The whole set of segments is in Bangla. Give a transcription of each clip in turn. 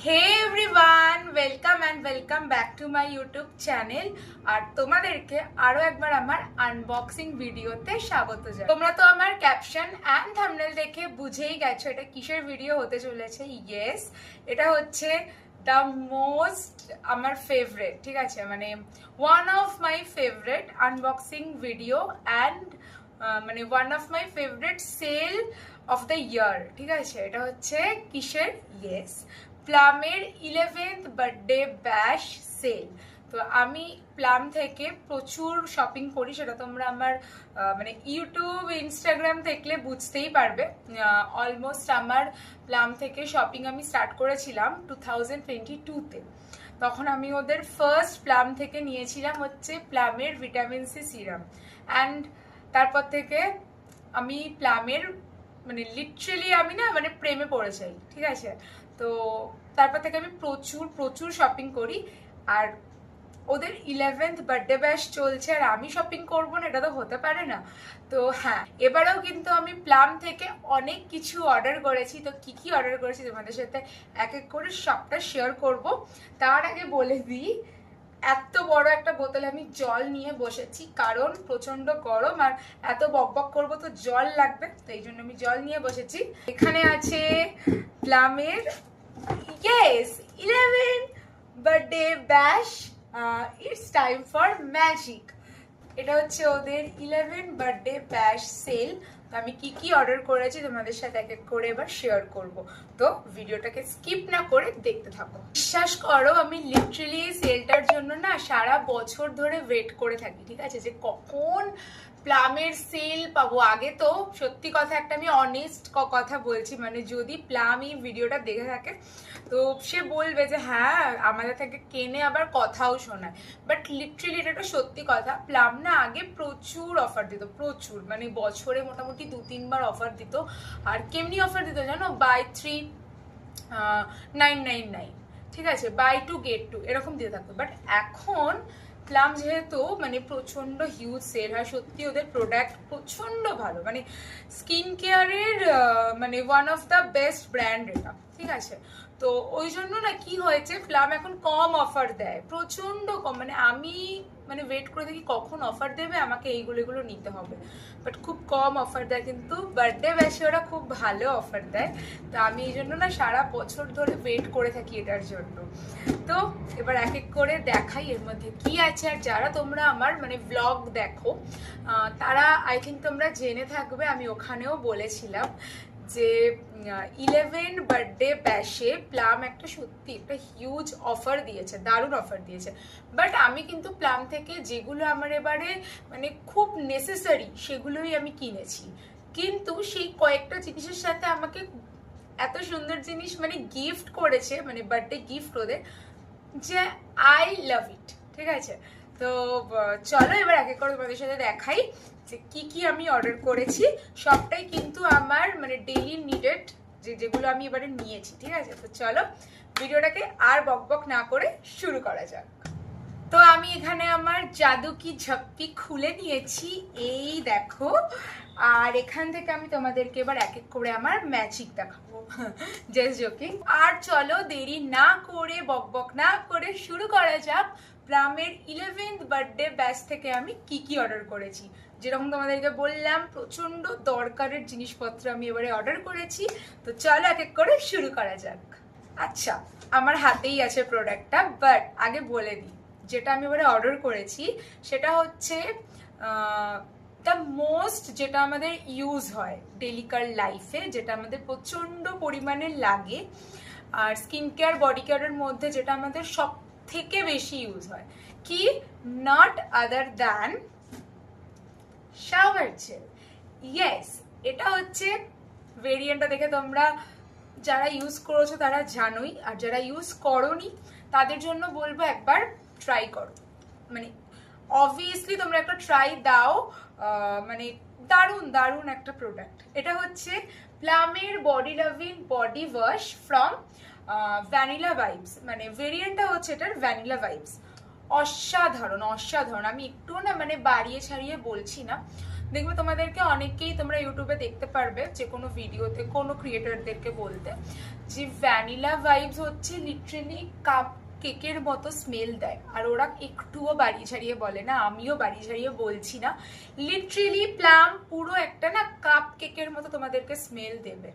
Hey everyone, welcome and welcome back to my YouTube channel. আর তোমাদেরকে আরো একবার আমার আনবক্সিং ভিডিওতে স্বাগত জানাই। তোমরা তো আমার ক্যাপশন অ্যান্ড থাম্বনেল দেখে বুঝেই গেছো এটা কিসের ভিডিও হতে চলেছে। ইয়েস, এটা হচ্ছে দ্য মোস্ট আমার ফেভারেট, ঠিক আছে, মানে one of my favourite unboxing video and মানে one of my favourite sale of the year. ঠিক আছে, এটা হচ্ছে কিসের? ইয়েস, প্লামের 11th বার্থডে ব্যাশ সেল। তো আমি প্লাম থেকে প্রচুর শপিং করি, সেটা তোমরা আমার মানে ইউটিউব ইনস্টাগ্রাম দেখলে বুঝতেই পারবে। অলমোস্ট আমার প্লাম থেকে শপিং আমি স্টার্ট করেছিলাম 2022-তে। তখন আমি ওদের ফার্স্ট প্লাম থেকে নিয়েছিলাম হচ্ছে প্লামের ভিটামিন সি সিরাম, অ্যান্ড তারপর থেকে আমি প্লামের মানে লিটারেলি আমি না মানে প্রেমে পড়ে যাই। ঠিক আছে, তো তারপর থেকে আমি প্রচুর প্রচুর শপিং করি। আর ওদের 11th বার্থডে ব্যাশ চলছে আর আমি শপিং করবো না, এটা তো হতে পারে না। তো হ্যাঁ, এবারেও কিন্তু আমি প্লাম থেকে অনেক কিছু অর্ডার করেছি। তো কি কি অর্ডার করেছি তোমাদের সাথে এক এক করে সবটা শেয়ার করব। তার আগে বলে দিই, এত বড় একটা বোতলে আমি জল নিয়ে বসেছি, কারণ প্রচন্ড গরম আর এত বকবক করবো তো জল লাগবে, তো এই জন্য আমি জল নিয়ে বসেছি। এখানে আছে প্লামের ইয়েস 11 বার্থডে ব্যাশ, ইটস টাইম ফর ম্যাজিক। এটা হচ্ছে ওদের 11 বার্থডে ব্যাশ সেল। তো আমি কি কি অর্ডার করেছি তোমাদের সাথে এক এক করে এবার শেয়ার করব। তো ভিডিওটাকে স্কিপ না করে দেখতে থাকো। বিশ্বাস করো, আমি লিটারালি সেলটার জন্য না সারা বছর ধরে ওয়েট করে থাকি। ঠিক আছে, যে কখন প্লামের সেল পাবো। আগে তো সত্যি কথা একটা আমি অনেস্ট কথা বলছি, মানে যদি প্লাম এই ভিডিওটা দেখে থাকে তো সে বলবে যে হ্যাঁ আমাদের থেকে কেনে, আবার কথাও শোনায়। বাট লিটারালি এটা একটা সত্যি কথা। প্লাম না আগে প্রচুর অফার দিত, প্রচুর, মানে বছরে মোটামুটি 2-3 বার অফার দিত। আর কেমনি অফার দিত জানো? বাই 3 999, ঠিক আছে, বাই 2 গেট 2 এরকম দিয়ে থাকতো। বাট এখন প্লাম যেহেতু মানে প্রচন্ড হিউজ সেল হয়, সত্যি ওদের প্রোডাক্ট প্রচন্ড ভালো, মানে স্কিন কেয়ারের মানে one of the best brand এটা। ঠিক আছে, তো ওই জন্য না কি হয়েছে, প্লাম এখন কম অফার দেয়, প্রচন্ড কম। মানে আমি মানে ওয়েট করে দেখি কখন অফার দেবে, আমাকে এইগুলো এগুলো নিতে হবে। বাট খুব কম অফার দেয়, কিন্তু বার্থডে ব্যাশে ওরা খুব ভালো অফার দেয়। তো আমি এই জন্য না সারা বছর ধরে ওয়েট করে থাকি এটার জন্য। তো এবার এক এক করে দেখাই এর মধ্যে কি আছে। আর যারা তোমরা আমার মানে ব্লগ দেখো তারা আই থিঙ্ক তোমরা জেনে থাকবে, আমি ওখানেও বলেছিলাম যে 11 বার্থডে ব্যাশে প্লাম একটা সত্যি একটা হিউজ অফার দিয়েছে, দারুণ অফার দিয়েছে। বাট আমি কিন্তু প্লাম থেকে যেগুলো আমার এবারে মানে খুব নেসেসারি সেগুলোই আমি কিনেছি। কিন্তু সেই কয়েকটা জিনিসের সাথে আমাকে এত সুন্দর জিনিস মানে গিফট করেছে, মানে বার্থডে গিফট ওদের, যে আই লাভ ইট। ঠিক আছে, তো চলো এবার এক এক করে তোমাদের সাথে দেখাই যে কি কি আমি অর্ডার করেছি। সবটাই কিন্তু আমার মানে ডেইলি নিডেড যেগুলো আমি এবারে নিয়েছি। ঠিক আছে, তো চলো ভিডিওটাকে আর বকবক না করে শুরু করা যাক। তো আমি এখানে আমার জাদু কি ঝপ্পি খুলে নিয়েছি, এই দেখো। আর এখান থেকে আমি তোমাদেরকে এবার এক এক করে আমার ম্যাজিক দেখাবো, জাস্ট জোকিং। আর চলো দেরি না করে বকবক না করে শুরু করা যাক। প্লামের 11th বার্থডে ব্যাচ থেকে আমি কি কি অর্ডার করেছি। যেরকম তোমাদেরকে বললাম প্রচন্ড দরকারের জিনিসপত্র আমি এবারে অর্ডার করেছি। তো চলো এক এক করে শুরু করা যাক। আচ্ছা, আমার হাতেই আছে প্রোডাক্টটা, বাট আগে বলে দিই যেটা আমি এবারে অর্ডার করেছি সেটা হচ্ছে দ্য মোস্ট, যেটা আমাদের ইউজ হয় ডেলিকার লাইফে, যেটা আমাদের প্রচন্ড পরিমাণে লাগে। আর স্কিন কেয়ার বডি কেয়ারের মধ্যে যেটা আমাদের সব থেকে বেশি ইউজ হয়, কি not other than shower gel. Yes, এটা হচ্ছে ভেরিয়েন্টটা দেখে তোমরা যারা ইউজ করেছো তারা জানোই, আর যারা ইউজ করোনি তাদের জন্য বলবো একবার ট্রাই করো। মানে অবভিয়াসলি তোমরা একটা ট্রাই দাও, মানে দারুণ দারুণ একটা প্রোডাক্ট। এটা হচ্ছে প্লামের body loving body wash from vanilla vibes, মানে ভেরিয়েন্টটা হচ্ছে এটার ভ্যানিলা ভাইবস। অসাধারণ অসাধারণ, আমি একটু না মানে বাড়িয়ে ছাড়িয়ে বলছি না, দেখবে তোমাদেরকে অনেকেই তোমরা ইউটিউবে দেখতে পারবে যে কোনো ভিডিওতে কোনো ক্রিয়েটরদেরকে বলতে যে ভ্যানিলা ভাইবস হচ্ছে লিটারেলি কাপ কেকের মতো স্মেল দেয়, আর ওরা একটুও বাড়িয়ে ছাড়িয়ে বলে না, আমিও বাড়িয়ে ছাড়িয়ে বলছি না, লিটারেলি প্লাম পুরো একটা না কাপ কেকের মতো তোমাদেরকে স্মেল দেবে।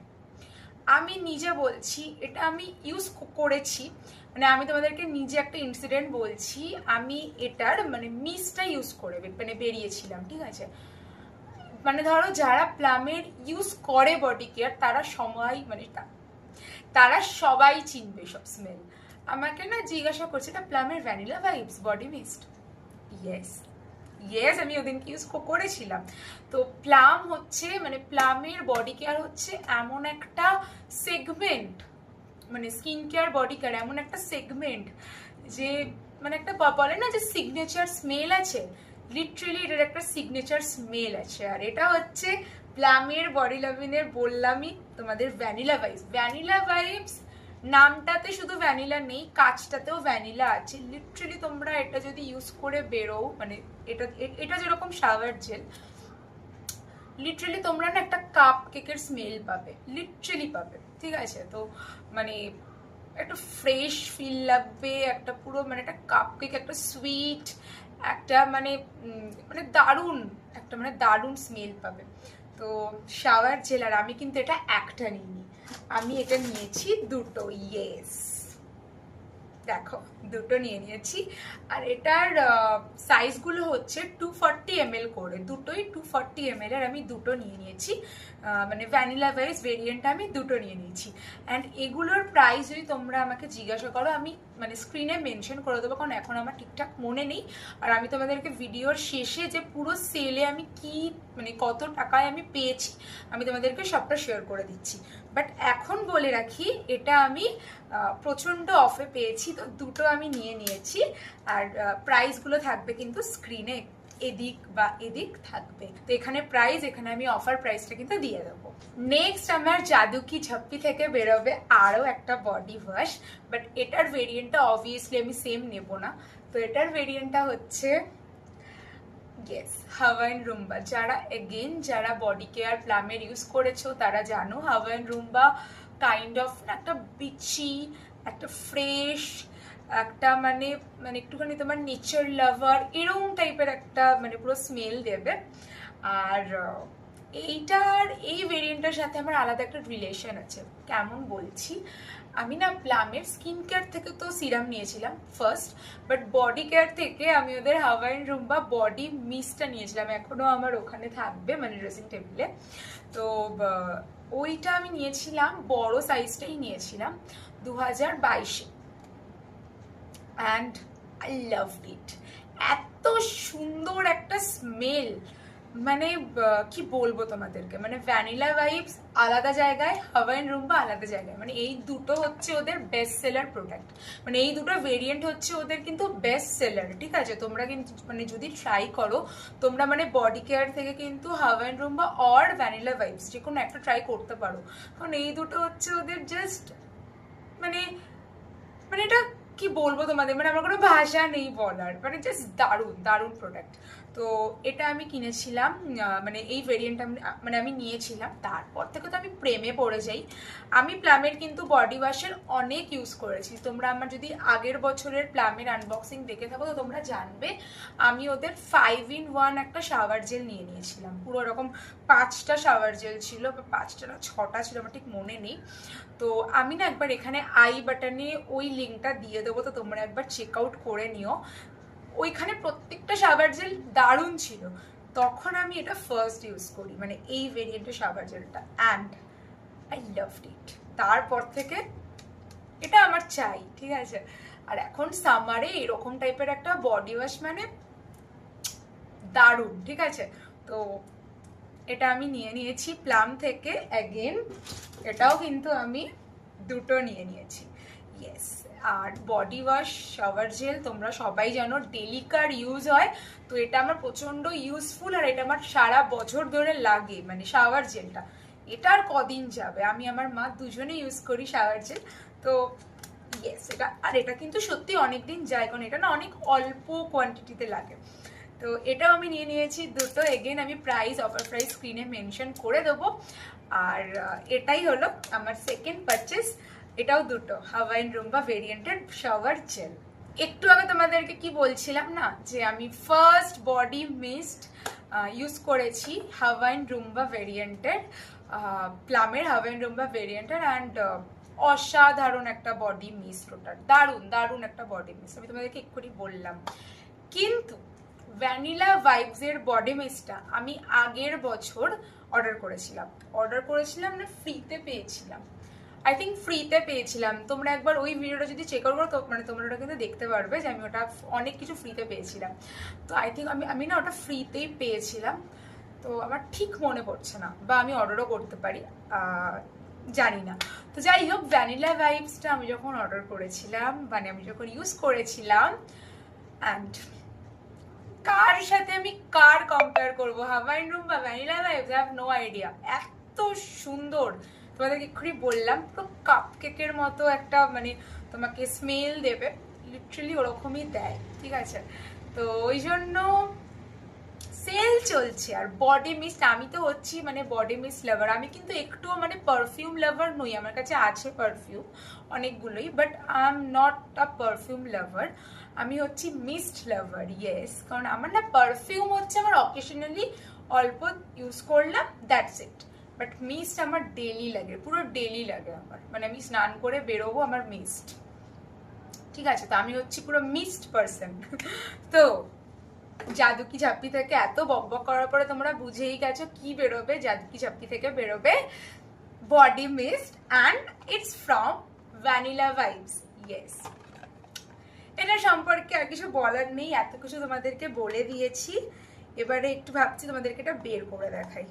আমি নিজে বলছি, এটা আমি ইউজ করেছি, মানে আমি তোমাদেরকে নিজে একটা ইনসিডেন্ট বলছি। আমি এটার মানে মিসটা ইউজ করে মানে বেরিয়েছিলাম, ঠিক আছে। মানে ধরো যারা প্লামের ইউজ করে বডি কেয়ার তারা সময় মানে তারা সবাই চিনবে সব স্মেল। আমাকে না জিজ্ঞাসা করছে এটা প্লামের vanilla vibes body mist. Yes আমি ওদিনকে ইউজ করেছিলাম। তো প্লাম হচ্ছে মানে প্লামের বডি কেয়ার হচ্ছে এমন একটা সেগমেন্ট, মানে স্কিন কেয়ার বডি কেয়ার এমন একটা সেগমেন্ট যে মানে একটা বলে না যে সিগনেচার স্মেল আছে, লিটারেলি এটার একটা সিগনেচার স্মেল আছে। আর এটা হচ্ছে প্লামের বডি লাভিনের বললামই তোমাদের ভ্যানিলা ভাইবস। ভ্যানিলা ভাইবস নামটাতে শুধু ভ্যানিলা নেই, কাজটাতেও ভ্যানিলা আছে। লিটারেলি তোমরা এটা যদি ইউজ করে বেরো, মানে এটা যেরকম শাওয়ার জেল, লিটারেলি তোমরা না একটা কাপ কেকের স্মেল পাবে, লিটারেলি পাবে, ঠিক আছে। তো মানে একটা ফ্রেশ ফিল লাগবে, একটা পুরো মানে একটা কাপ কেক, একটা সুইট, একটা মানে মানে দারুণ একটা মানে দারুণ স্মেল পাবে। তো শাওয়ার জেল, আর আমি কিন্তু এটা একটা নিইনি, আমি এটা নিয়েছি দুটো। ইয়েস দেখো দুটো নিয়ে নিয়েছি। আর এটার সাইজগুলো হচ্ছে 240 ml করে, দুটোই 240 ml এর আমি দুটো নিয়ে নিয়েছি। মানে ভ্যানিলা ভাইস ভেরিয়েন্টটা আমি দুটো নিয়ে নিয়েছি। অ্যান্ড এগুলোর প্রাইস যদি তোমরা আমাকে জিজ্ঞাসা করো আমি মানে স্ক্রিনে মেনশন করে দেবো, কারণ এখন আমার ঠিকঠাক মনে নেই। আর আমি তোমাদেরকে ভিডিওর শেষে যে পুরো সেলে আমি কি মানে কত টাকায় আমি পেয়েছি আমি তোমাদেরকে সবটা শেয়ার করে দিচ্ছি। বাট এখন বলে রাখি এটা আমি প্রচণ্ড অফে পেয়েছি, তো দুটো আমি নিয়ে নিয়েছি। আর প্রাইসগুলো থাকবে কিন্তু স্ক্রিনে এদিক বা এদিক থাকবে। তো এখানে প্রাইস, এখানে আমি অফার প্রাইসটা কিন্তু দিয়ে দেবো। নেক্সট আমার জাদু কি ঝপ্পি থেকে বেরোবে আরও একটা বডি ওয়াশ, বাট এটার ভেরিয়েন্টটা অবভিয়াসলি আমি সেম নেব না। তো এটার ভেরিয়েন্টটা হচ্ছে ইয়েস হাওয়াইন রুম্বা। যারা বডি কেয়ার প্লামের ইউজ করেছো তারা জানো হাওয়াইন রুম্বা কাইন্ড অফ একটা বিচি, একটা ফ্রেশ, একটা মানে মানে একটুখানি তোমার নেচার লাভার এরকম টাইপের একটা মানে পুরো স্মেল দেবে। আর এইটার এই ভেরিয়েন্টের সাথে আমার আলাদা একটা রিলেশন আছে। কেমন বলছি, আমি না প্লামের স্কিন কেয়ার থেকে তো সিরাম নিয়েছিলাম ফার্স্ট, বাট বডি কেয়ার থেকে আমি ওদের হাওয়াইন রুম্বা বডি মিস্টটা নিয়েছিলাম, এখনও আমার ওখানে থাকবে মানে ড্রেসিং টেবিলে। তো ওইটা আমি নিয়েছিলাম, বড় সাইজটাই নিয়েছিলাম 2022-এ, অ্যান্ড আই লাভড ইট। এত সুন্দর একটা স্মেল, মানে কি বলবো তোমাদেরকে, মানে ভ্যানিলা ভাইবস আলাদা জায়গায়, হাওয়াইন রুম্বা আলাদা জায়গায়, মানে এই দুটো হচ্ছে ওদের বেস্ট সেলার প্রোডাক্ট, মানে এই দুটো ভেরিয়েন্ট হচ্ছে ওদের কিন্তু বেস্ট সেলার, ঠিক আছে। তোমরা কিন্তু মানে যদি ট্রাই করো তোমরা মানে বডি কেয়ার থেকে কিন্তু Hawaiian Rumba or vanilla vibes যে কোনো একটা ট্রাই করতে পারো, কারণ এই দুটো হচ্ছে ওদের জাস্ট মানে মানে এটা কি বলবো তোমাদের, মানে আমার কোনো ভাষা নেই বলার, মানে জাস্ট দারুণ দারুণ প্রোডাক্ট। তো এটা আমি কিনেছিলাম, মানে এই ভেরিয়েন্ট মানে আমি নিয়েছিলাম, তারপর থেকে তো আমি প্রেমে পড়ে যাই। আমি প্লামের কিন্তু বডি ওয়াশের অনেক ইউজ করেছি, তোমরা আমার যদি আগের বছরের প্লামের আনবক্সিং দেখে থাকো তো তোমরা জানবে আমি ওদের 5-in-1 একটা শাওয়ার জেল নিয়ে নিয়েছিলাম। পুরো এরকম 5টা শাওয়ার জেল ছিল, 5টা না 6টা ছিল, আমার ঠিক মনে নেই। তো আমি না একবার এখানে আই বাটনে ওই লিঙ্কটা দিয়ে দেবো, তো তোমরা একবার চেক আউট করে নিও। ওইখানে প্রত্যেকটা শাওয়ার জেল দারুণ ছিল, তখন আমি এটা ফার্স্ট ইউজ করি মানে এই ভেরিয়েন্টের শাওয়ার জেলটা, অ্যান্ড আই লাভড ইট। তারপর থেকে এটা আমার চাই, ঠিক আছে। আর এখন সামারে এরকম টাইপের একটা বডি ওয়াশ মানে দারুণ, ঠিক আছে। তো এটা আমি নিয়ে নিয়েছি প্লাম থেকে, অ্যাগেন এটাও কিন্তু আমি দুটো নিয়ে নিয়েছি। ইয়েস, আর বডি ওয়াশ শাওয়ার জেল তোমরা সবাই জানো ডেলিকার ইউজ হয়, তো এটা আমার প্রচণ্ড ইউজফুল, আর এটা আমার সারা বছর ধরে লাগে, মানে শাওয়ার জেলটা এটা আর কদিন যাবে। আমি আমার মা দুজনে ইউজ করি শাওয়ার জেল, তো ইয়েস এটা, আর এটা কিন্তু সত্যি অনেক দিন যায়, কারণ এটা না অনেক অল্প কোয়ান্টিটিতে লাগে। তো এটাও আমি নিয়ে নিয়েছি দুটো। এগেন আমি প্রাইস, অফার প্রাইস স্ক্রিনে মেনশন করে দেবো। আর এটাই হলো আমার সেকেন্ড পারচেস। এটাও দুটো Hawaiian rumba varianted shower gel. একটু আগে তোমাদেরকে কি বলছিলাম না, যে আমি ফার্স্ট বডি মিস্ট ইউজ করেছি হাওয়াইন রুম্বা ভেরিয়েন্টেড, প্লামের হাওয়াইন রুম্বা ভেরিয়েন্টেড, অ্যান্ড অসাধারণ একটা বডি মিস্ট। ওটা দারুণ দারুণ একটা বডি মিস্ট, আমি তোমাদেরকে এক্ষুনি বললাম। কিন্তু ভ্যানিলা ভাইবসের বডি মিস্টটা আমি আগের বছর অর্ডার করেছিলাম না, ফ্রিতে পেয়েছিলাম। আই থিঙ্ক ফ্রিতে পেয়েছিলাম। তোমরা একবার ওই ভিডিওটা যদি চেক আউট করো তো মানে তোমরা ওটা কিন্তু দেখতে পারবে যে আমি ওটা অনেক কিছু ফ্রিতে পেয়েছিলাম। তো আই থিঙ্ক আমি না ওটা ফ্রিতেই পেয়েছিলাম। তো আমার ঠিক মনে পড়ছে না, বা আমি অর্ডারও করতে পারি, জানি না। তো যাই হোক, ভ্যানিলা ভাইবসটা আমি যখন অর্ডার করেছিলাম, মানে আমি যখন ইউজ করেছিলাম, অ্যান্ড কার সাথে আমি কার কম্পেয়ার করবো, হাওয়াইন রুম বা vanilla vibes, I have no idea. এত সুন্দর, তোমাদেরকে এক্ষুনি বললাম, পুরো কাপ কেকের মতো একটা মানে তোমাকে স্মেল দেবে, লিটারালি ওরকমই দেয়, ঠিক আছে? তো ওই জন্য সেল চলছে। আর বডি মিস্ট, আমি তো হচ্ছি মানে বডি মিস্ট লাভার। আমি কিন্তু একটুও মানে পারফিউম লাভার নই, আমার কাছে আছে পারফিউম অনেকগুলোই, but I am not a perfume lover. আমি হচ্ছি মিস্ট লাভার, ইয়েস। কারণ আমার না পারফিউম হচ্ছে আমার অকেশনালি অল্প ইউজ করলাম, দ্যাটস ইট। বাট মিস্ট আমার ডেলি লাগে, পুরো ডেলি লাগে আমার, মানে আমি স্নান করে বেরোবো আমার মিস্ট, ঠিক আছে? তো আমি হচ্ছি পুরো মিস্ট পার্সন। তো জাদু কি ঝাপ্পি থেকে এত বকবক করার পরে তোমরা বুঝেই গেছো কি বেরোবে। জাদু কি ঝাপ্পি থেকে বেরোবে body mist, and it's from vanilla vibes, yes. এটা সম্পর্কে আর কিছু বলার নেই, এত কিছু তোমাদেরকে বলে দিয়েছি। এবারে একটু ভাবছি তোমাদেরকে এটা বের করে দেখাই।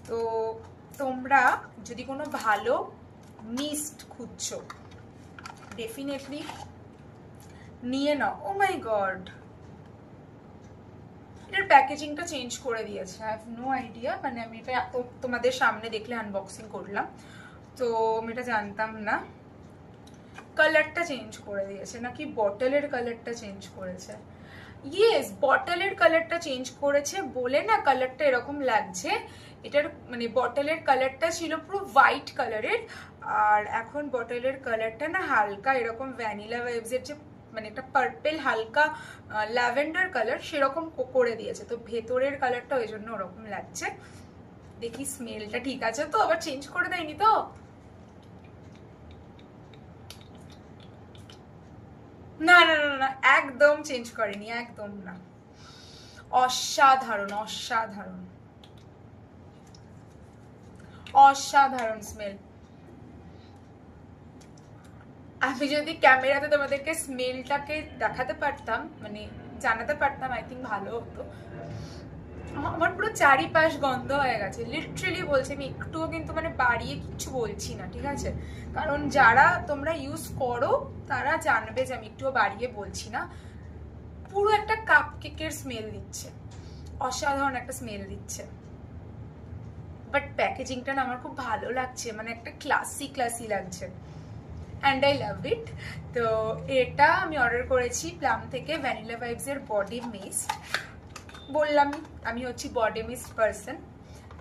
তো তোমরা যদি কোনো ভালো মিস্ট খুঁজছো, ডেফিনেটলি নিয়ে নাও। ও মাই গড, এটার প্যাকেজিংটা চেঞ্জ করে দিয়েছে, আই হ্যাভ নো আইডিয়া। মানে আমি এটা তোমাদের সামনে দেখলে আনবক্সিং করলাম, তো আমি এটা জানতাম না। কালারটা চেঞ্জ করে দিয়েছে, নাকি বটলের কালারটা চেঞ্জ করেছে? ইয়েস, বটলের কালারটা চেঞ্জ করেছে বলে না কালারটা এরকম লাগছে। এটার মানে বটলের কালারটা ছিল পুরো হোয়াইট কালারের, আর এখন বটলের কালারটা না হালকা এরকম ভ্যানিলা ভাইবসের যে মানে একটা পার্পেল হালকা ল্যাভেন্ডার কালার সেরকম করে দিয়েছে। তো ভেতরের কালারটা ওই জন্য ওরকম লাগছে। দেখি স্মেলটা ঠিক আছে তো, আবার চেঞ্জ করে দেয়নি তো? না না না না, একদম চেঞ্জ করেনি, একদম না। অসাধারণ অসাধারণ অসাধারণ স্মেল। আমি যদি ক্যামেরাতে তোমাদেরকে স্মেলটাকে দেখাতে পারতাম, মানে জানাতে পারতাম, আই থিঙ্ক ভালো হতো। আমার পুরো চারিপাশ গন্ধ হয়ে গেছে, লিটারেলি বলছি। আমি একটুও কিন্তু মানে বাড়িয়ে কিচ্ছু বলছি না, ঠিক আছে? কারণ যারা তোমরা ইউজ করো তারা জানবে যে আমি একটুও বাড়িয়ে বলছি না। পুরো একটা কাপ কেকের স্মেল দিচ্ছে, অসাধারণ একটা স্মেল দিচ্ছে। বাট প্যাকেজিংটা না আমার খুব ভালো লাগছে, মানে একটা ক্লাসি ক্লাসি লাগছে, অ্যান্ড আই লাভ ইট। তো এটা আমি অর্ডার করেছি প্লাম থেকে, ভ্যানিলা ভাইবসের বডি মিস্ট। বললাম আমি হচ্ছি বডি মিস্ট পার্সন।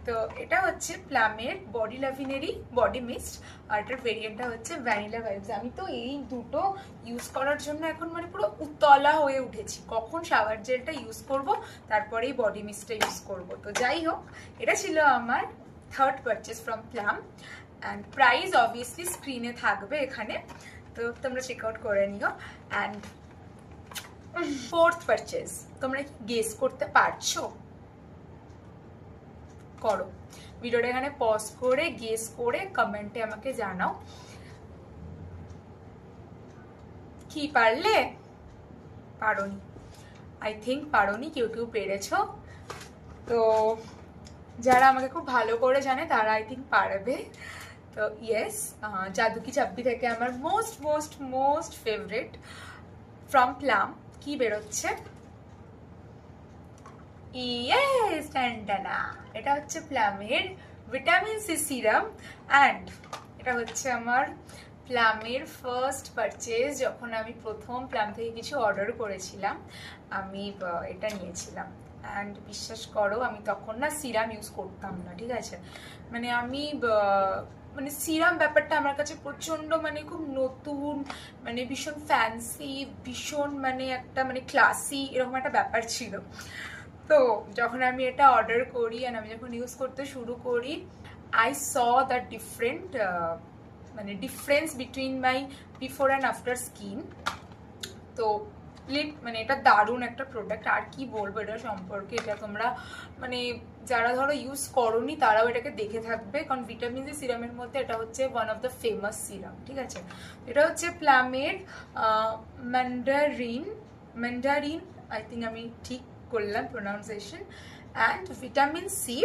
তো এটা হচ্ছে প্লামের বডি লাভিনেরই বডি মিস্ট, আর এটার ভেরিয়েন্টটা হচ্ছে ভ্যানিলা ভাইবস। আমি তো এই দুটো ইউজ করার জন্য এখন মানে পুরো উতলা হয়ে উঠেছি, কখন শাওয়ার জেলটা ইউজ করব, তারপরেই বডি মিস্টটা ইউজ করব। তো যাই হোক, এটা ছিল আমার third purchase from plum, and price obviously স্ক্রিনে থাকবে এখানে, তো তোমরা চেক আউট করে নিও। অ্যান্ড ফোর্থ পারচেস, তোমরা কি গেস করতে পারছো? করো, ভিডিওটা এখানে পজ করে গেস করে কমেন্টে আমাকে জানাও। কি পারলে? পারোনি, আই থিঙ্ক পারোনি, কেউ কেউ পেরেছো। তো যারা আমাকে খুব ভালো করে জানে তারা আই থিঙ্ক পারবে। তো ইয়েস, জাদু কি ঝাপ্পি থেকে আমার most most most favourite from plum কি বেরোচ্ছে? ইয়েস, টানটানা, এটা হচ্ছে প্লামের ভিটামিন সি সিরাম, অ্যান্ড এটা হচ্ছে আমার প্লামের ফার্স্ট পারচেজ, যখন আমি প্রথম প্লাম থেকে কিছু অর্ডার করেছিলাম, আমি এটা নিয়েছিলাম। অ্যান্ড বিশ্বাস করো, আমি তখন না সিরাম ইউজ করতাম না, ঠিক আছে? মানে আমি মানে সিরাম ব্যাপারটা আমার কাছে প্রচণ্ড মানে খুব নতুন, মানে ভীষণ ফ্যান্সি, ভীষণ মানে একটা মানে ক্লাসি এরকম একটা ব্যাপার ছিল। তো যখন আমি এটা অর্ডার করি আর আমি যখন ইউজ করতে শুরু করি, আই স দ্য ডিফারেন্ট মানে difference between my before and after skin. তো মানে এটা দারুণ একটা প্রোডাক্ট, আর কি বলবো এটা সম্পর্কে। এটা তোমরা মানে যারা ধরো ইউজ করোনি তারাও এটাকে দেখে থাকবে, কারণ ভিটামিন সি সিরামের মধ্যে এটা হচ্ছে one of the famous serum, ঠিক আছে? এটা হচ্ছে প্লামের ম্যান্ডারিন, আই থিঙ্ক আমি ঠিক করলাম pronunciation. And vitamin C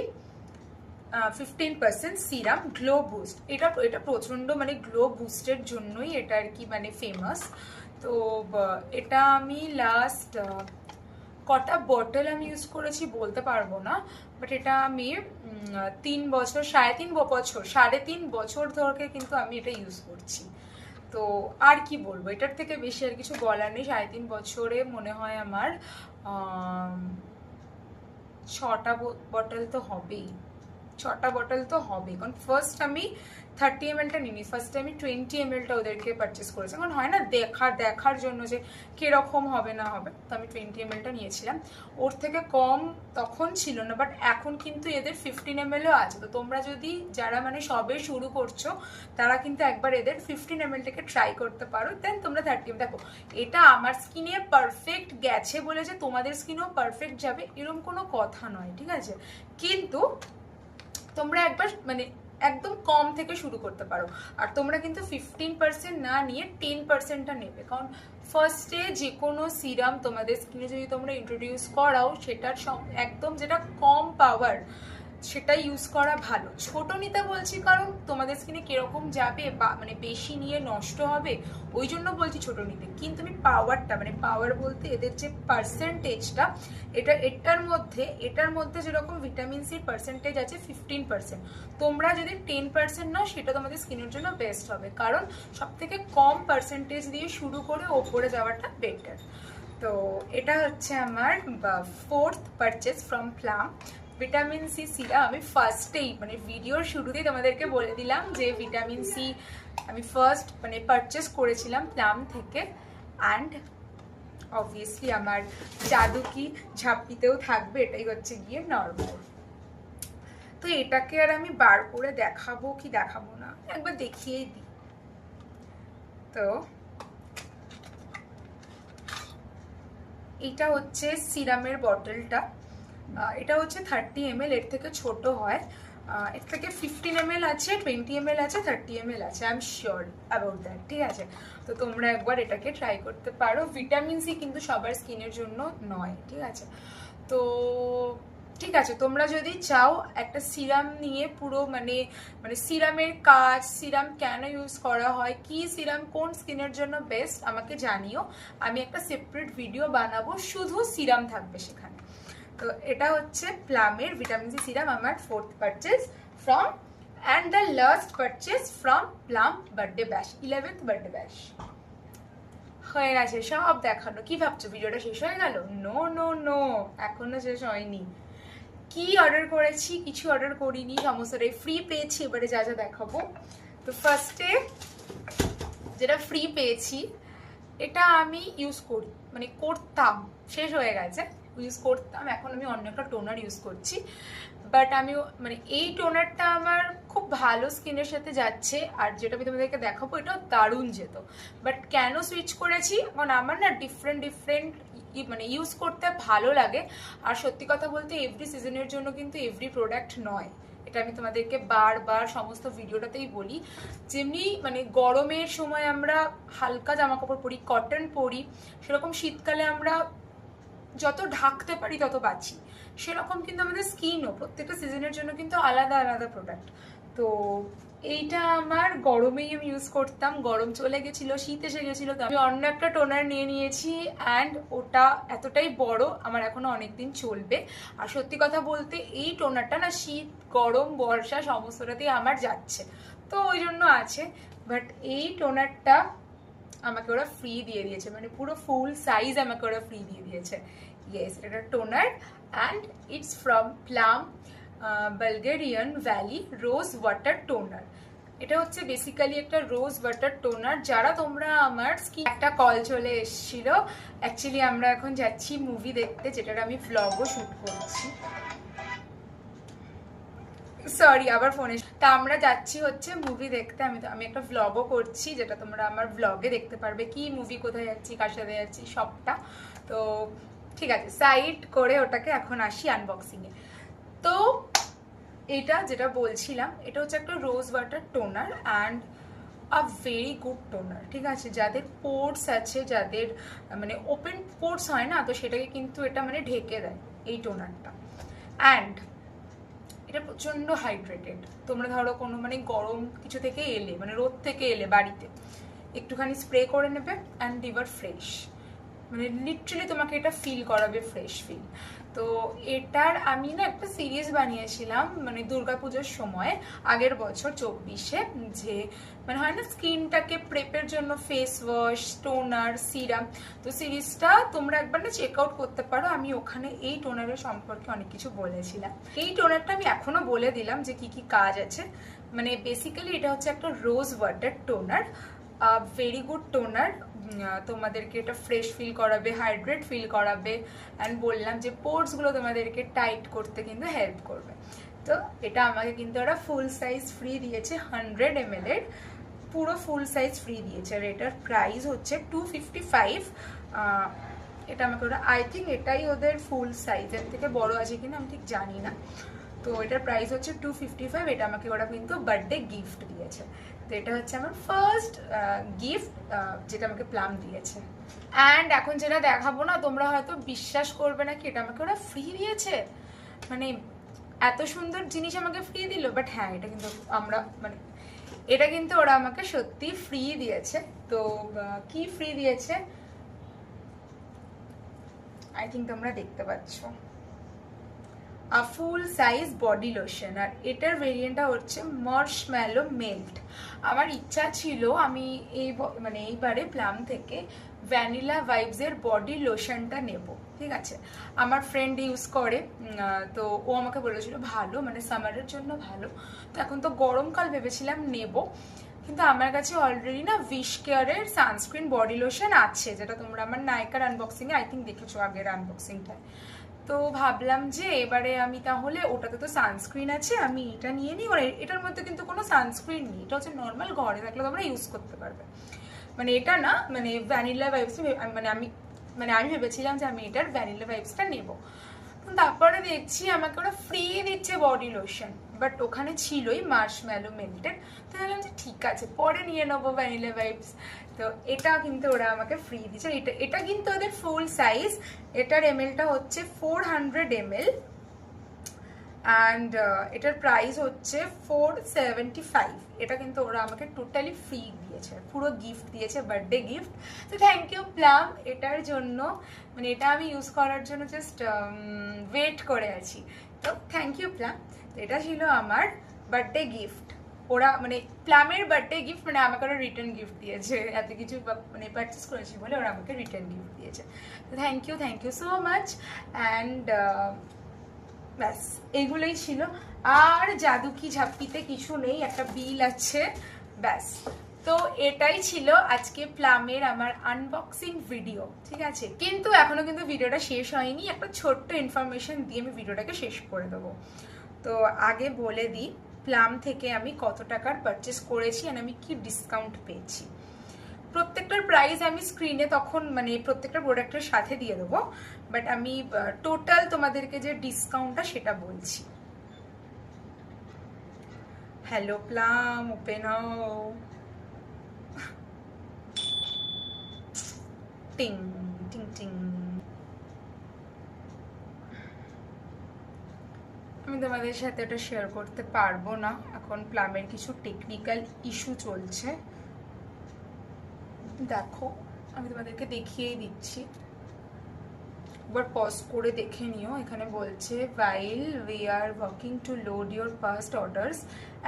15% serum glow boost. এটা প্রচণ্ড মানে গ্লো বুস্টের জন্যই এটা আর কি মানে ফেমাস। তো এটা আমি লাস্ট কটা বটল আমি ইউজ করেছি বলতে পারবো না, বাট এটা আমি 3.5 বছর ধরে কিন্তু আমি এটা ইউজ করছি। তো আর কি বলবো, এটার থেকে বেশি আর কিছু বলার নেই। 3.5 বছরে মনে হয় আমার 6টা বটল তো হবেই, কারণ ফার্স্ট আমি 30 ml নিইনি, ফার্স্টে আমি 20 ml ওদেরকে পারচেস করেছি। এখন হয় না দেখার জন্য যে কিরকম হবে না হবে, তো আমি 20 ml নিয়েছিলাম। ওর থেকে কম তখন ছিল না, বাট এখন কিন্তু এদের 15 ml আছে। তো তোমরা যদি যারা মানে সবে শুরু করছো তারা কিন্তু একবার এদের 15 ml ট্রাই করতে পারো, দেন তোমরা 30 দেখো। এটা আমার স্কিনে পারফেক্ট গেছে বলে যে তোমাদের স্কিনেও পারফেক্ট যাবে এরকম কোনো কথা নয়, ঠিক আছে? কিন্তু তোমরা একবার মানে একদম কম থেকে শুরু করতে পারো। আর তোমরা কিন্তু 15% না নিয়ে 10%টা নেবে, কারণ ফার্স্টে যে কোনো সিরাম তোমাদের স্কিনে যদি তোমরা ইন্ট্রোডিউস করাও, সেটার একদম যেটা কম পাওয়ার সেটাই ইউজ করা ভালো। ছোট নিতে বলছি কারণ তোমাদের স্কিনে কিরকম যাবে বা মানে বেশি নিয়ে নষ্ট হবে, ওই জন্য বলছি ছোট নিতে। কিন্তু আমি পাওয়ারটা মানে পাওয়ার বলতে এদের যে পার্সেন্টেজটা, এটার মধ্যে যেরকম ভিটামিন সির পার্সেন্টেজ আছে 15%, তোমরা যদি 10% নাও সেটা তোমাদের স্কিনের জন্য বেস্ট হবে, কারণ সব থেকে কম পার্সেন্টেজ দিয়ে শুরু করে ওপরে যাওয়াটা বেটার। তো এটা হচ্ছে আমার 4th purchase from Plum vitamin C serum. আমি ফার্স্টেই মানে ভিডিওর শুরুতেই তোমাদেরকে বলে দিলাম যে ভিটামিন সি আমি ফার্স্ট মানে পারচেস করেছিলাম প্লাম থেকে। অ্যান্ড অবভিয়াসলি আমার জাদু কি ঝাপ্পিতেও থাকবে, এটাই হচ্ছে গিয়ে নর্মাল। তো এটাকে আর আমি বার করে দেখাবো কি দেখাবো না, একবার দেখিয়েই দিই। তো এটা হচ্ছে সিরামের বটলটা, এটা হচ্ছে 30 ml, এর থেকে ছোট হয়। এর থেকে 15 ml আছে, 20 ml আছে, 30 ml আছে, I am sure about that, ঠিক আছে? তো তোমরা একবার এটাকে ট্রাই করতে পারো। ভিটামিন সি কিন্তু সবার স্কিনের জন্য নয়, ঠিক আছে? তো ঠিক আছে, তোমরা যদি চাও একটা সিরাম নিয়ে পুরো মানে সিরামের কাজ, সিরাম কেন ইউজ করা হয়, কি সিরাম কোন স্কিনের জন্য বেস্ট আমাকে জানিও, আমি একটা সেপারেট ভিডিও বানাবো, শুধু সিরাম থাকবে সেখানে। তো এটা হচ্ছে প্লামের ভিটামিন সি সিরাম, আমার 4th purchase from and the last purchase from plum birthday ব্যাশ, 11th বার্থডে ব্যাশ। হয়ে গেছে সব দেখানো। কি ভাবছো ভিডিওটা শেষ হয়ে গেল? নো নো নো, এখনো শেষ হয়নি। কি অর্ডার করেছি? কিছু অর্ডার করিনি, সমস্তটাই ফ্রি পেয়েছি। এবারে যা যা দেখাবো, তো ফার্স্টে যেটা ফ্রি পেয়েছি, এটা আমি ইউজ করি মানে করতাম, শেষ হয়ে গেছে, ইউজ করতাম, এখন আমি অন্য একটা টোনার ইউজ করছি। বাট আমি মানে এই টোনারটা আমার খুব ভালো স্কিনের সাথে যাচ্ছে, আর যেটা আমি তোমাদেরকে দেখাবো এটাও দারুণ যেত। বাট কেন সুইচ করেছি, কারণ আমার না ডিফারেন্ট মানে ইউজ করতে ভালো লাগে। আর সত্যি কথা বলতে এভরি সিজনের জন্য কিন্তু এভরি প্রোডাক্ট নয়, এটা আমি তোমাদেরকে বারবার সমস্ত ভিডিওটাতেই বলি। যেমনি মানে গরমের সময় আমরা হালকা জামা কাপড় পরি, কটন পরি, সেরকম শীতকালে আমরা যত ঢাকতে পারি তত বাঁচি, সেরকম কিন্তু আমাদের স্কিনও প্রত্যেকটা সিজনের জন্য কিন্তু আলাদা আলাদা প্রোডাক্ট। তো এইটা আমার গরমেই আমি ইউজ করতাম, গরম চলে গেছিলো, শীত এসে গেছিলো, তো আমি অন্য একটা টোনার নিয়ে নিয়েছি। অ্যান্ড ওটা এতটাই বড়, আমার এখনো অনেকদিন চলবে। আর সত্যি কথা বলতে এই টোনারটা না শীত গরম বর্ষা সমস্তটাতেই আমার যাচ্ছে, তো ওই জন্য আছে। বাট এই টোনারটা আমাকে ওরা ফ্রি দিয়ে দিয়েছে, মানে পুরো ফুল সাইজ আমাকে ওরা ফ্রি দিয়ে দিয়েছে। ইয়েস, এটা toner and it's from Plum Bulgarian valley rose water toner. এটা হচ্ছে বেসিক্যালি একটা রোজ ওয়াটার টোনার। যারা তোমরা আমার স্কিন, একটা কল চলে এসেছিল, অ্যাকচুয়ালি আমরা এখন যাচ্ছি মুভি দেখতে, যেটার আমি ভ্লগও শুট করছি। সরি, আবার ফোনে। তা আমরা যাচ্ছি হচ্ছে মুভি দেখতে, আমি একটা ভ্লগও করছি, যেটা তোমরা আমার ভ্লগে দেখতে পারবে, কি মুভি, কোথায় যাচ্ছি, কার সাথে যাচ্ছি, সবটা। তো ঠিক আছে, সাইড করে ওটাকে এখন আসি আনবক্সিংয়ে। তো এটা যেটা বলছিলাম, এটা হচ্ছে একটা রোজ water toner and a very good toner. ঠিক আছে, যাদের পোর্স আছে, যাদের মানে ওপেন পোর্স হয় না, তো সেটাকে কিন্তু এটা মানে ঢেকে দেয় এই টোনারটা। অ্যান্ড এটা প্রচণ্ড হাইড্রেটেড। তোমরা ধরো কোনো মানে গরম কিছু থেকে এলে, মানে রোদ থেকে এলে বাড়িতে, একটুখানি স্প্রে করে নেবে অ্যান্ড ইউর ফ্রেশ, মানে লিটারালি তোমাকে এটা ফিল করাবে ফ্রেশ ফিল। তো এটার আমি না একটা সিরিজ বানিয়েছিলাম মানে দুর্গাপুজোর সময় আগের বছর 24-এ, যে মানে হয় না স্কিনটাকে প্রেপের জন্য ফেস ওয়াশ, টোনার, সিরাম। তো সিরিজটা তোমরা একবার না চেক আউট করতে পারো, আমি ওখানে এই টোনারের সম্পর্কে অনেক কিছু বলেছিলাম। এই টোনারটা আমি এখনো বলে দিলাম যে কি কি কাজ আছে। মানে বেসিক্যালি এটা হচ্ছে একটা রোজ water toner, very good toner. তোমাদেরকে এটা ফ্রেশ ফিল করাবে, হাইড্রেট ফিল করাবে, অ্যান্ড বললাম যে পোর্সগুলো তোমাদেরকে টাইট করতে কিন্তু হেল্প করবে। তো এটা আমাকে কিন্তু ওরা ফুল সাইজ ফ্রি দিয়েছে, 100 ml এর পুরো ফুল সাইজ ফ্রি দিয়েছে। আর এটার প্রাইস হচ্ছে 255। এটা আমাকে ওরা, আই থিঙ্ক এটাই ওদের ফুল সাইজের থেকে বড় আছে কিনা আমি ঠিক জানি না। তো এটার প্রাইস হচ্ছে 255। এটা আমাকে ওরা কিন্তু বার্থডে গিফট দিয়েছে। তো এটা হচ্ছে আমার ফার্স্ট গিফট যেটা আমাকে প্লাম দিয়েছে। অ্যান্ড এখন যেটা দেখাবো না, তোমরা হয়তো বিশ্বাস করবে না কি এটা আমাকে ওরা ফ্রি দিয়েছে, মানে এত সুন্দর জিনিস আমাকে ফ্রি দিল। বাট হ্যাঁ, এটা কিন্তু আমরা মানে এটা কিন্তু ওরা আমাকে সত্যি ফ্রি দিয়েছে। তো কি ফ্রি দিয়েছে আই থিঙ্ক তোমরা দেখতে পাচ্ছ, ফুল সাইজ বডি লোশন। আর এটার ভেরিয়েন্টটা হচ্ছে মার্শম্যালো মেল্ট। আমার ইচ্ছা ছিল আমি এইবারে প্লাম থেকে ভ্যানিলা ভাইবসের বডি লোশনটা নেব। ঠিক আছে, আমার ফ্রেন্ড ইউজ করে, তো ও আমাকে বলেছিল ভালো, মানে সামারের জন্য ভালো। তো এখন তো গরমকাল ভেবেছিলাম নেব, কিন্তু আমার কাছে অলরেডি না উইশ কেয়ারের সানস্ক্রিন বডি লোশন আছে, যেটা তোমরা আমার নায়িকার আনবক্সিংয়ে আই থিঙ্ক দেখেছো আগের আনবক্সিংটায়। তো ভাবলাম যে এবারে আমি তাহলে, ওটাতে তো সানস্ক্রিন আছে, আমি এটা নিয়ে নিই। মানে এটার মধ্যে কিন্তু কোনো সানস্ক্রিন নেই, এটা হচ্ছে নর্মাল, ঘরে থাকলে তোমরা ইউজ করতে পারবে। মানে এটা না, মানে ভ্যানিলা ভাইবস, মানে আমি ভেবেছিলাম যে আমি এটার ভ্যানিলা ভাইবসটা নেবো। তারপরে দেখছি আমাকে ওরা ফ্রি দিচ্ছে বডি লোশন, বাট ওখানে ছিলই মার্শম্যালো মেল্টেড। তো ভাবলাম যে ঠিক আছে, পরে নিয়ে নেবো ভ্যানিলা ভাইবস। তো এটা কিন্তু ওরা আমাকে ফ্রি দিচ্ছে। এটা কিন্তু ওদের ফুল সাইজ। এটার এমএলটা হচ্ছে 400 ml অ্যান্ড এটার প্রাইস হচ্ছে 475। এটা কিন্তু ওরা আমাকে টোটালি ফ্রি দিয়েছে, পুরো গিফট দিয়েছে, বার্থডে গিফট। তো থ্যাংক ইউ প্লাম এটার জন্য, মানে এটা আমি ইউজ করার জন্য জাস্ট ওয়েট করে আছি। তো থ্যাংক ইউ প্লাম। তো এটা ছিল আমার বার্থডে গিফট। ওরা মানে প্লামের বার্থডে গিফট, মানে আমাকে ওরা রিটার্ন গিফট দিয়েছে, এত কিছু মানে পারচেস করেছি বলে ওরা আমাকে রিটার্ন গিফট দিয়েছে। তো thank you so much. And ব্যাস এগুলোই ছিল, আর জাদু কি ঝাপ্পিতে কিছু নেই, একটা বিল আছে, ব্যাস। তো এটাই ছিল আজকে প্লামের আমার আনবক্সিং ভিডিও। ঠিক আছে, কিন্তু এখনো কিন্তু ভিডিওটা শেষ হয়নি, একটা ছোট্ট ইনফরমেশন দিয়ে আমি ভিডিওটাকে শেষ করে দেবো। তো আগে বলে দিই প্লাম থেকে আমি কত টাকার পারচেস করেছি আর আমি কি ডিসকাউন্ট পেয়েছি। প্রত্যেকটার প্রাইস আমি স্ক্রিনে তখন মানে প্রত্যেকটা প্রোডাক্টের সাথে দিয়ে দেবো, বাট আমি টোটাল তোমাদেরকে যে ডিসকাউন্টটা সেটা বলছি। হ্যালো প্লাম, ওপেন হও। টিং টিং টিং। আমি তোমাদের সাথে এটা শেয়ার করতে পারবো না, এখন প্লামের কিছু টেকনিক্যাল ইস্যু চলছে। দেখো আমি তোমাদেরকে দেখিয়েই দিচ্ছি, একবার পজ করে দেখে নিও। এখানে বলছে while we are working to load your past orders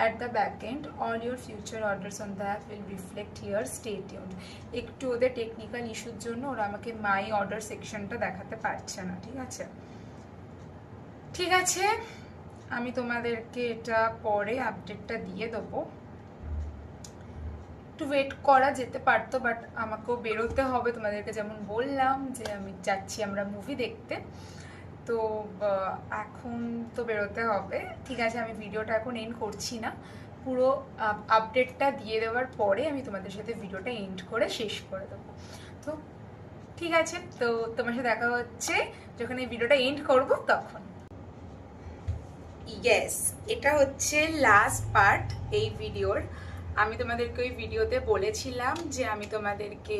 at the back end, all your future orders on the app will reflect here, stay tuned. একটু ওদের টেকনিক্যাল ইস্যুর জন্য ওরা আমাকে মাই অর্ডার সেকশনটা দেখাতে পারছে না। ঠিক আছে, ঠিক আছে, আমি তোমাদেরকে এটা পরে আপডেটটা দিয়ে দেবো। একটু ওয়েট করা যেতে পারতো, বাট আমাকেও বেরোতে হবে। তোমাদেরকে যেমন বললাম যে আমি যাচ্ছি আমরা মুভি দেখতে, তো এখন তো বেরোতে হবে। ঠিক আছে, আমি ভিডিওটা এখন এন্ড করছি না, পুরো আপডেটটা দিয়ে দেওয়ার পরে আমি তোমাদের সাথে ভিডিওটা এন্ড করে শেষ করে দেবো। তো ঠিক আছে, তো তোমার সাথে দেখা হচ্ছে যখন এই ভিডিওটা এন্ড করব তখন। ইয়েস, এটা হচ্ছে লাস্ট পার্ট এই ভিডিওর। আমি তোমাদেরকে ওই ভিডিওতে বলেছিলাম যে আমি তোমাদেরকে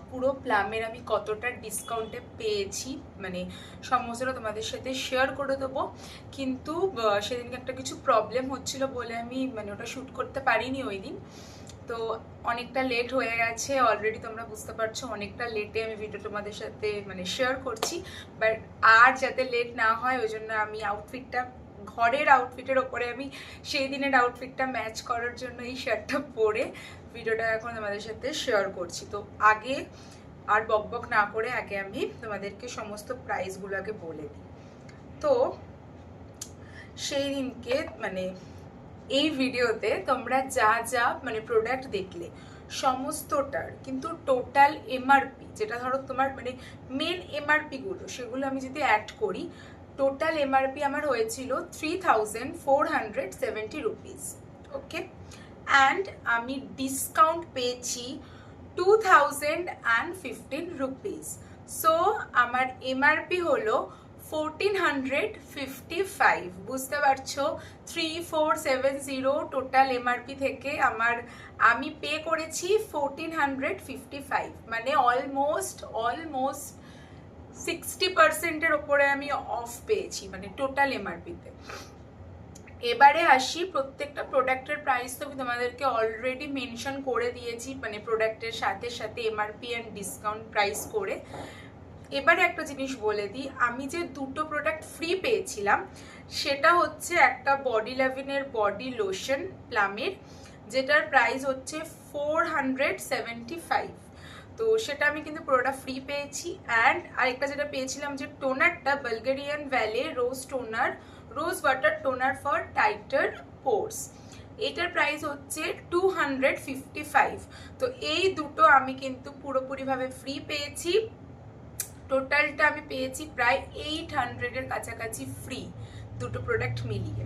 পুরো প্লামের আমি কতটা ডিসকাউন্টে পেয়েছি, মানে সমস্তটা তোমাদের সাথে শেয়ার করে দেবো। কিন্তু সেদিনকে একটা কিছু প্রবলেম হচ্ছিল বলে আমি মানে ওটা শ্যুট করতে পারিনি ওই দিন। তো অনেকটা লেট হয়ে গেছে অলরেডি, তোমরা বুঝতে পারছো অনেকটা লেটে আমি ভিডিও তোমাদের সাথে মানে শেয়ার করছি। বাট আর যাতে লেট না হয় ওই জন্য আমি আউটফিটটা, ঘরের আউটফিটের ওপরে আমি সেই দিনের আউটফিটটা ম্যাচ করার জন্য এই শার্টটা পরে ভিডিওটা এখন আমাদের সাথে শেয়ার করছি। তো আগে আর বকবক না করে আগে আমি তোমাদেরকে সমস্ত প্রাইসগুলো আগে বলে দিই। তো সেই দিনকে মানে এই ভিডিওতে তোমরা যা যা মানে প্রোডাক্ট দেখলে সমস্তটার কিন্তু টোটাল এমআরপি, যেটা ধরো তোমার মানে মেন এমআরপিগুলো, সেগুলো আমি যদি অ্যাড করি, টোটাল এমআরপি আমার হয়েছিল 3470 রুপিস। ওকে, অ্যান্ড আমি ডিসকাউন্ট পেয়েছি 2015 রুপিস। সো আমার এমআরপি হলো 1455। বুঝতে পারছো, 3470 টোটাল এমআরপি থেকে আমি পে করেছি 1455, মানে অলমোস্ট 60%-এর ওপরে আমি অফ পেয়েছি মানে টোটাল এমআরপিতে। এবারে আসি, প্রত্যেকটা প্রোডাক্টের প্রাইস তো আমি তোমাদেরকে অলরেডি মেনশন করে দিয়েছি, মানে প্রোডাক্টের সাথে সাথে এমআরপি অ্যান্ড ডিসকাউন্ট প্রাইস করে। এবারে একটা জিনিস বলে দিই, আমি যে দুটো প্রোডাক্ট ফ্রি পেয়েছিলাম সেটা হচ্ছে একটা বডি লাভিনের বডি লোশন প্লামের, যেটার প্রাইস হচ্ছে 475। তো সেটা আমি কিন্তু পুরোটা ফ্রি পেয়েছি। অ্যান্ড আরেকটা যেটা পেয়েছিলাম যে টোনারটা, Bulgarian valley rose toner, rose water toner for tighter pores, এটার প্রাইস হচ্ছে 255। তো এই দুটো আমি কিন্তু পুরোপুরিভাবে ফ্রি পেয়েছি। টোটালটা আমি পেয়েছি প্রায় 800-এর কাছাকাছি ফ্রি, দুটো প্রোডাক্ট মিলিয়ে।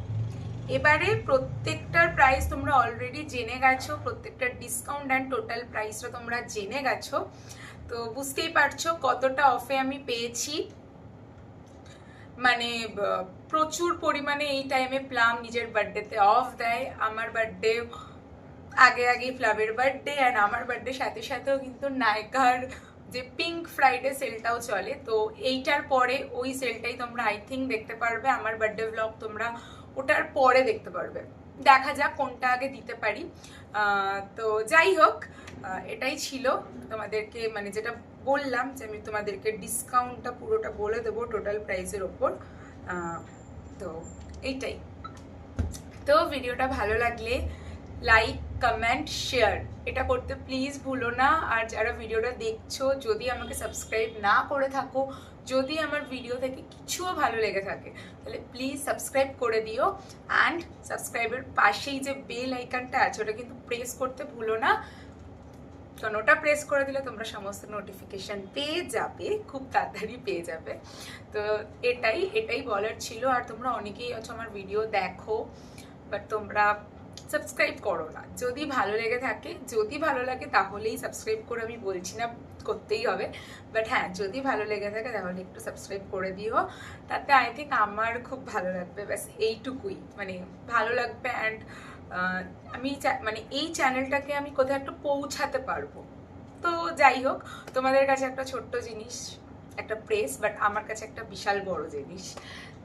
এবারে প্রত্যেকটার প্রাইস তোমরা অলরেডি জেনে গেছো, প্রত্যেকটার ডিসকাউন্ট অ্যান্ড টোটাল প্রাইসটা তোমরা জেনে গেছো। তো বুঝতেই পারছো কতটা অফে আমি পেয়েছি। মানে প্রচুর পরিমাণে এই টাইমে প্লাম নিজের বার্থডেতে অফ দেয়। আমার বার্থডে আগেই প্লামের বার্থডে, অ্যান্ড আমার বার্থডে সাথে সাথেও কিন্তু নায়কার যে পিঙ্ক ফ্রাইডে সেলটাও চলে। তো এইটার পরে ওই সেলটাই তোমরা আই থিঙ্ক দেখতে পারবে। আমার বার্থডে ব্লগ তোমরা ওটার পরে দেখতে পারবে, দেখা যাক কোনটা আগে দিতে পারি। তো যাই হোক, এটাই ছিল তোমাদেরকে মানে যেটা বললাম যে আমি তোমাদেরকে ডিসকাউন্টটা পুরোটা বলে দেবো টোটাল প্রাইসের ওপর। তো এইটাই। তো ভিডিওটা ভালো লাগলে লাইক, কমেন্ট, শেয়ার এটা করতে প্লিজ ভুলো না। আর যারা ভিডিওটা দেখছো, যদি আমাকে সাবস্ক্রাইব না করে থাকো, যদি আমার ভিডিও থেকে কিছুও ভালো লেগে থাকে, তাহলে প্লিজ সাবস্ক্রাইব করে দিও। অ্যান্ড সাবস্ক্রাইবের পাশেই যে বেল আইকনটা আছে ওটা কিন্তু প্রেস করতে ভুলো না, কারণ ওটা প্রেস করে দিলে তোমরা সমস্ত নোটিফিকেশান পেয়ে যাবে, খুব তাড়াতাড়ি পেয়ে যাবে। তো এটাই বলার ছিল। আর তোমরা অনেকেই আছো আমার ভিডিও দেখো, বাট তোমরা সাবস্ক্রাইব করো না। যদি ভালো লাগে তাহলেই সাবস্ক্রাইব করে, আমি বলছি না করতেই হবে, বাট হ্যাঁ যদি ভালো লেগে থাকে তাহলে একটু সাবস্ক্রাইব করে দিও। তাতে আই থিঙ্ক আমার খুব ভালো লাগবে, ব্যাস এইটুকুই, মানে ভালো লাগবে। অ্যান্ড আমি মানে এই চ্যানেলটাকে আমি কোথাও একটু পৌঁছাতে পারবো। তো যাই হোক, তোমাদের কাছে একটা ছোট্ট জিনিস, একটা প্রেস, বাট আমার কাছে একটা বিশাল বড় জিনিস।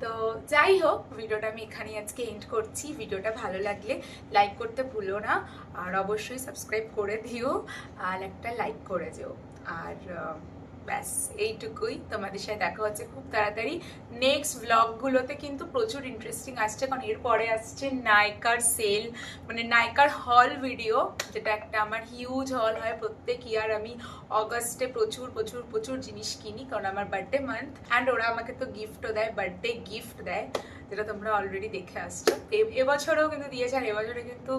তো যাই হোক, ভিডিওটা আমি এখানেই আজকে এন্ড করছি। ভিডিওটা ভালো লাগলে লাইক করতে ভুলো না, আর অবশ্যই সাবস্ক্রাইব করে দিও, আর একটা লাইক করে দিও। আর ব্যাস এইটুকুই। তোমাদের সাথে দেখা হচ্ছে খুব তাড়াতাড়ি। নেক্সট ব্লগগুলোতে কিন্তু প্রচুর ইন্টারেস্টিং আসছে, কারণ এরপরে আসছে নায়িকার সেল, মানে নায়িকার হল ভিডিও, যেটা একটা আমার হিউজ হল হয় প্রত্যেক ইয়ার। আমি অগস্টে প্রচুর প্রচুর প্রচুর জিনিস কিনি, কারণ আমার বার্থডে মান্থ, অ্যান্ড ওরা আমাকে তো গিফটও দেয়, বার্থডে গিফট দেয়, যেটা তোমরা অলরেডি দেখে আসছো। এবছরেও কিন্তু দিয়েছে, আর এবছরে কিন্তু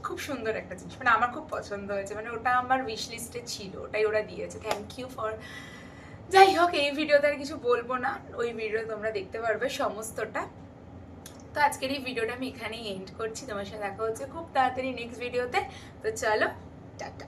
খুব সুন্দর একটা জিনিস, মানে আমার খুব পছন্দ হয়েছে, মানে ওটা আমার উইশ লিস্টে ছিল, ওটাই ওরা দিয়েছে। Thank you for. যাই হোক, এই ভিডিওতে আর কিছু বলবো না, ওই ভিডিও তোমরা দেখতে পারবে সমস্তটা। তো আজকের এই ভিডিওটা আমি এখানেই এন্ড করছি। তোমার সাথে দেখা হচ্ছে খুব তাড়াতাড়ি নেক্সট ভিডিওতে। তো চলো, টাটা।